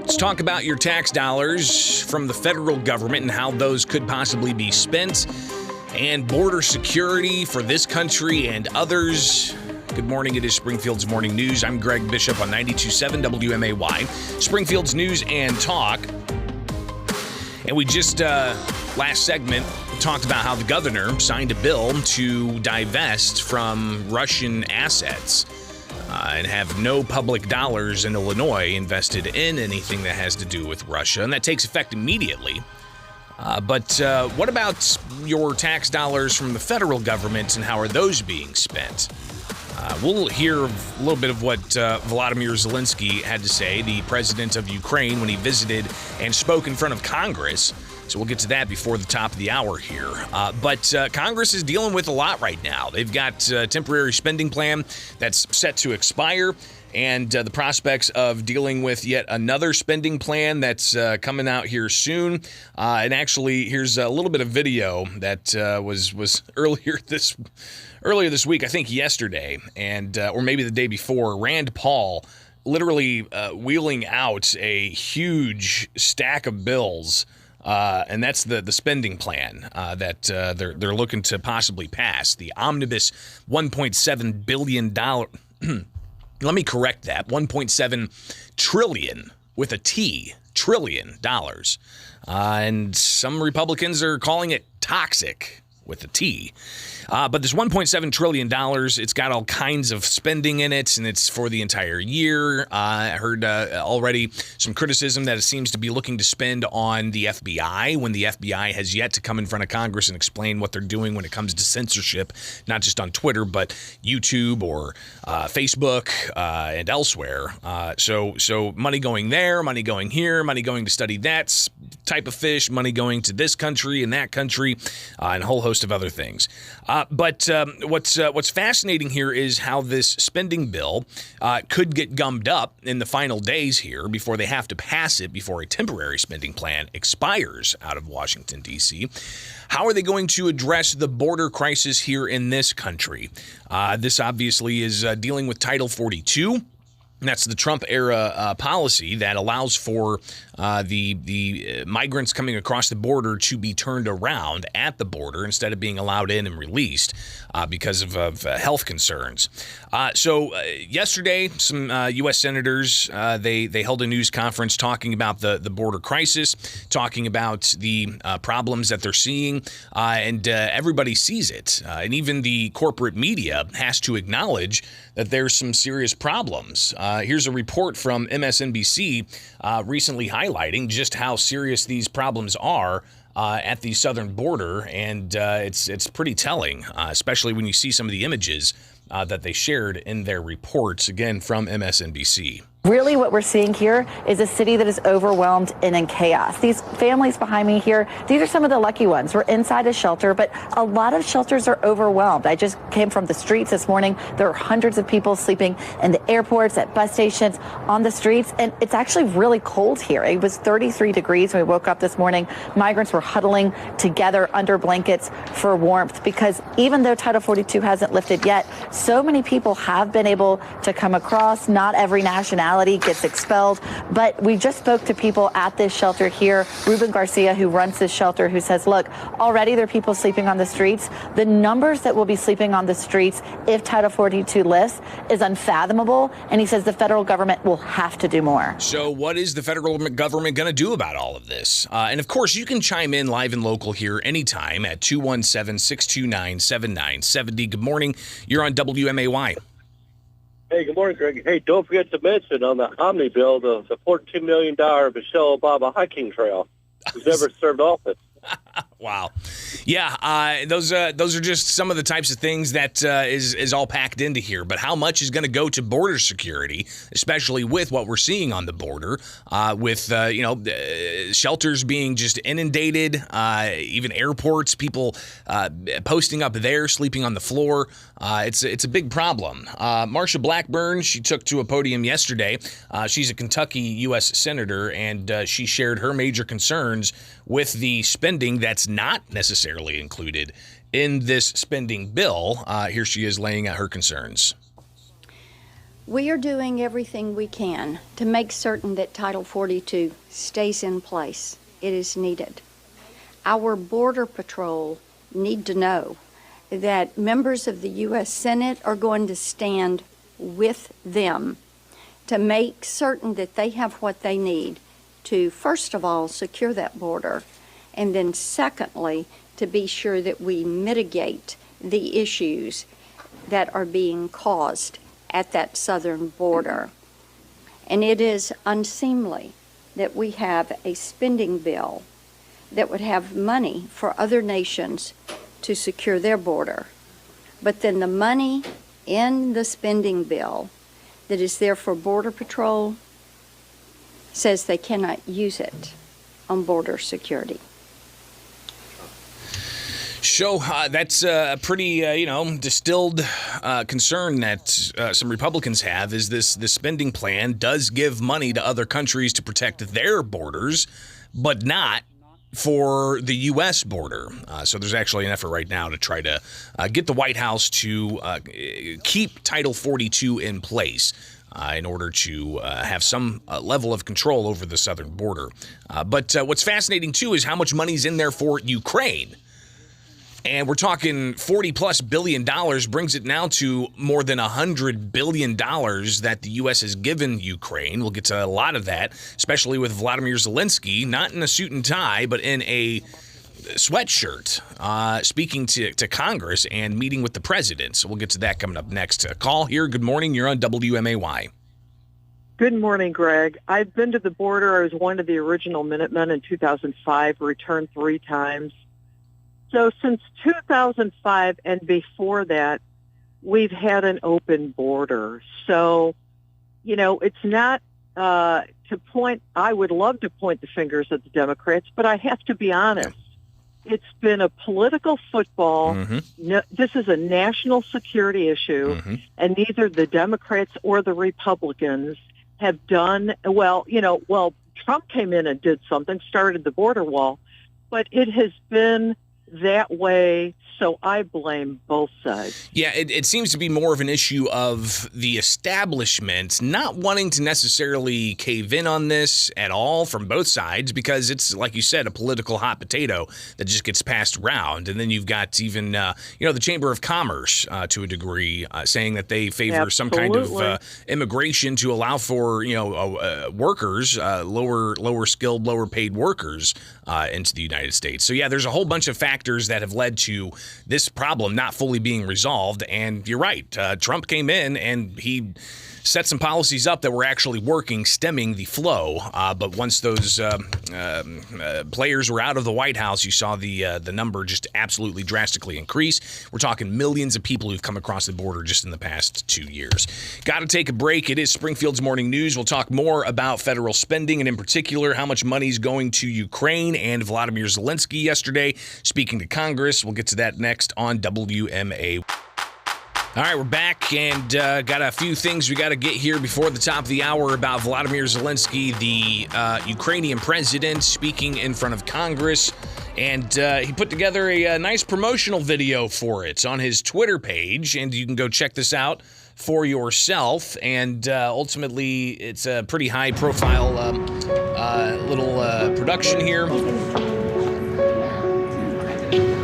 Let's talk about your tax dollars from the federal government and how those could possibly be spent, and border security for this country and others. Good morning. It is Springfield's Morning News. I'm Greg Bishop on 92.7 WMAY, Springfield's News and Talk. And we just, last segment, talked about how the governor signed a bill to divest from Russian assets and have no public dollars in Illinois invested in anything that has to do with Russia. And that takes effect immediately. But what about your tax dollars from the federal government, and how are those being spent? We'll hear a little bit of what Volodymyr Zelensky had to say, the president of Ukraine, when he visited and spoke in front of Congress. So we'll get to that before the top of the hour here. But Congress is dealing with a lot right now. They've got a temporary spending plan that's set to expire, and the prospects of dealing with yet another spending plan that's coming out here soon. And actually, here's a little bit of video that was earlier this week, I think yesterday, and or maybe the day before. Rand Paul literally wheeling out a huge stack of bills. And that's the spending plan that they're looking to possibly pass. The omnibus $1.7 billion. Let me correct that. $1.7 trillion with a T, trillion dollars. And some Republicans are calling it toxic with a T. But this $1.7 trillion, it's got all kinds of spending in it, and it's for the entire year. I heard already some criticism that it seems to be looking to spend on the FBI, when the FBI has yet to come in front of Congress and explain what they're doing when it comes to censorship, not just on Twitter, but YouTube or Facebook and elsewhere. So money going there, money going here, money going to study that type of fish, money going to this country and that country, and a whole host of other things. But what's fascinating here is how this spending bill could get gummed up in the final days here before they have to pass it, before a temporary spending plan expires out of Washington, D.C. How are they going to address the border crisis here in this country? This obviously is dealing with Title 42. That's the Trump-era policy that allows for the migrants coming across the border to be turned around at the border instead of being allowed in and released because of health concerns. So yesterday, some U.S. senators, they held a news conference talking about the border crisis, talking about the problems that they're seeing, and everybody sees it. And even the corporate media has to acknowledge that there's some serious problems. Here's a report from MSNBC recently highlighting just how serious these problems are at the southern border, and it's pretty telling, especially when you see some of the images that they shared in their reports, again, from MSNBC. Really what we're seeing here is a city that is overwhelmed and in chaos. These families behind me here, these are some of the lucky ones. We're inside a shelter, but a lot of shelters are overwhelmed. I just came from the streets this morning. There are hundreds of people sleeping in the airports, at bus stations, on the streets, and it's actually really cold here. It was 33 degrees when we woke up this morning. Migrants were huddling together under blankets for warmth because even though Title 42 hasn't lifted yet, so many people have been able to come across. Not every nationality gets expelled, but we just spoke to people at this shelter here. Ruben Garcia, who runs this shelter, who says, look, already there are people sleeping on the streets. The numbers that will be sleeping on the streets if Title 42 lifts is unfathomable, and he says the federal government will have to do more. So what is the federal government going to do about all of this? And of course, you can chime in live and local here anytime at 217-629-7970. Good morning. You're on WMAY. Hey, good morning, Greg. Hey, don't forget to mention on the Omni bill the $14 million Michelle Obama hiking trail, who's never served office. Wow. Yeah, those are just some of the types of things that is all packed into here. But how much is going to go to border security, especially with what we're seeing on the border, with shelters being just inundated, even airports, people posting up there, sleeping on the floor. It's a big problem. Marsha Blackburn, she took to a podium yesterday. She's a Kentucky U.S. senator, and she shared her major concerns with the spending that's not necessarily included in this spending bill. Here she is laying out her concerns. We are doing everything we can to make certain that Title 42 stays in place. It is needed. Our Border Patrol need to know that members of the U.S. Senate are going to stand with them to make certain that they have what they need to, first of all, secure that border, and then secondly, to be sure that we mitigate the issues that are being caused at that southern border. And it is unseemly that we have a spending bill that would have money for other nations to secure their border. But then the money in the spending bill that is there for Border Patrol says they cannot use it on border security. So that's a pretty, distilled concern that some Republicans have is this spending plan does give money to other countries to protect their borders, but not for the U.S. border. So there's actually an effort right now to try to get the White House to keep Title 42 in place in order to have some level of control over the southern border. But what's fascinating, too, is how much money's in there for Ukraine. And we're talking $40+ billion, brings it now to more than $100 billion that the U.S. has given Ukraine. We'll get to a lot of that, especially with Vladimir Zelensky, not in a suit and tie, but in a sweatshirt, speaking to Congress and meeting with the president. So we'll get to that coming up next. Call here. Good morning. You're on WMAY. Good morning, Greg. I've been to the border. I was one of the original Minutemen in 2005, returned 3 times. So since 2005 and before that, we've had an open border. So, it's not to point, I would love to point the fingers at the Democrats, but I have to be honest. It's been a political football. Mm-hmm. No, this is a national security issue, Mm-hmm. and neither the Democrats or the Republicans have done, Trump came in and did something, started the border wall, but it has been that way, so I blame both sides. Yeah, it seems to be more of an issue of the establishment not wanting to necessarily cave in on this at all from both sides because it's, like you said, a political hot potato that just gets passed around. And then you've got even, the Chamber of Commerce to a degree saying that they favor some kind of immigration to allow for, workers, lower skilled, lower paid workers into the United States. So, yeah, there's a whole bunch of factors that have led to this problem not fully being resolved. And you're right. Trump came in and he set some policies up that were actually working, stemming the flow. But once those players were out of the White House, you saw the number just absolutely drastically increase. We're talking millions of people who've come across the border just in the past 2 years. Got to take a break. It is Springfield's Morning News. We'll talk more about federal spending and in particular how much money is going to Ukraine and Vladimir Zelensky yesterday speaking to Congress. We'll get to that next on WMA. All right, we're back and got a few things we got to get here before the top of the hour about Vladimir Zelensky, the Ukrainian president, speaking in front of Congress. And he put together a nice promotional video for it on his Twitter page, and you can go check this out for yourself. And ultimately, it's a pretty high-profile little production here.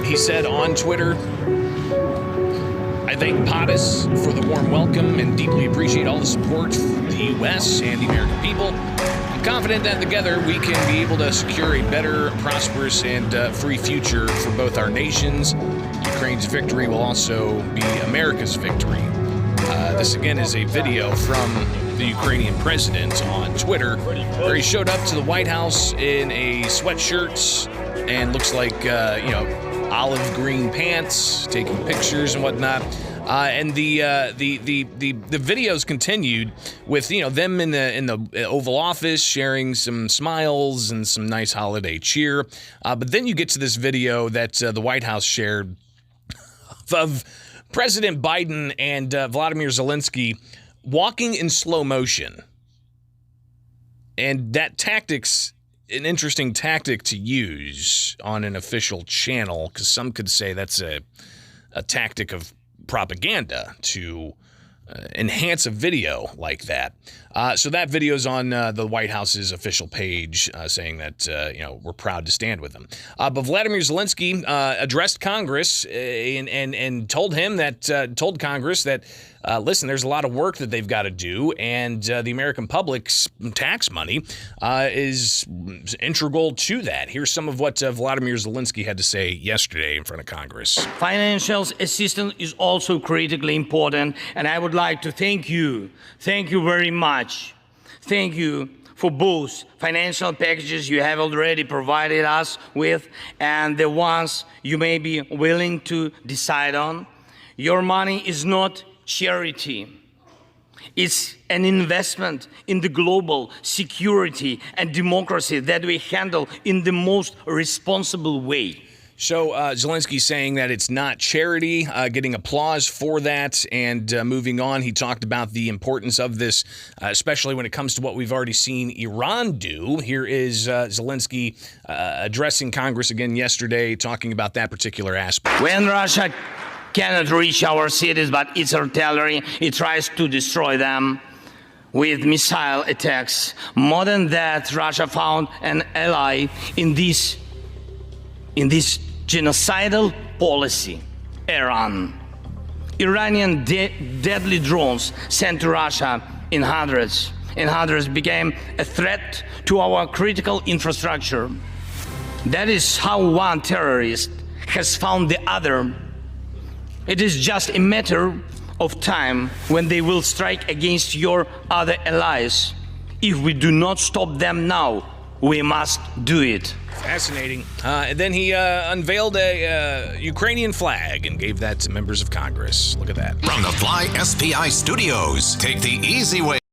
He said on Twitter, "I thank POTUS for the warm welcome and deeply appreciate all the support from the U.S. and the American people. I'm confident that together we can be able to secure a better, prosperous, and free future for both our nations. Ukraine's victory will also be America's victory." This, again, is a video from the Ukrainian president on Twitter where he showed up to the White House in a sweatshirt and looks like, olive green pants, taking pictures and whatnot. And the videos continued with them in the Oval Office sharing some smiles and some nice holiday cheer. But then you get to this video that the White House shared of President Biden and Vladimir Zelensky walking in slow motion. And that tactic's an interesting tactic to use on an official channel, because some could say that's a tactic of propaganda to enhance a video like that. So that video is on the White House's official page, saying that we're proud to stand with them. But Vladimir Zelensky addressed Congress and told Congress that listen, there's a lot of work that they've got to do, and the American public's tax money is integral to that. Here's some of what Vladimir Zelensky had to say yesterday in front of Congress. Financial assistance is also critically important, and I would like to thank you very much. Thank you for both financial packages you have already provided us with and the ones you may be willing to decide on. Your money is not charity. It's an investment in the global security and democracy that we handle in the most responsible way. So Zelensky saying that it's not charity, getting applause for that, and moving on. He talked about the importance of this, especially when it comes to what we've already seen Iran do. Here is Zelensky addressing Congress again yesterday, talking about that particular aspect. When Russia cannot reach our cities, but its artillery, it tries to destroy them with missile attacks. More than that, Russia found an ally in this genocidal policy, Iran. Iranian deadly drones sent to Russia in hundreds became a threat to our critical infrastructure. That is how one terrorist has found the other. It is just a matter of time when they will strike against your other allies. If we do not stop them now, we must do it. Fascinating. And then he unveiled a Ukrainian flag and gave that to members of Congress. Look at that. From the Fly SPI studios, take the easy way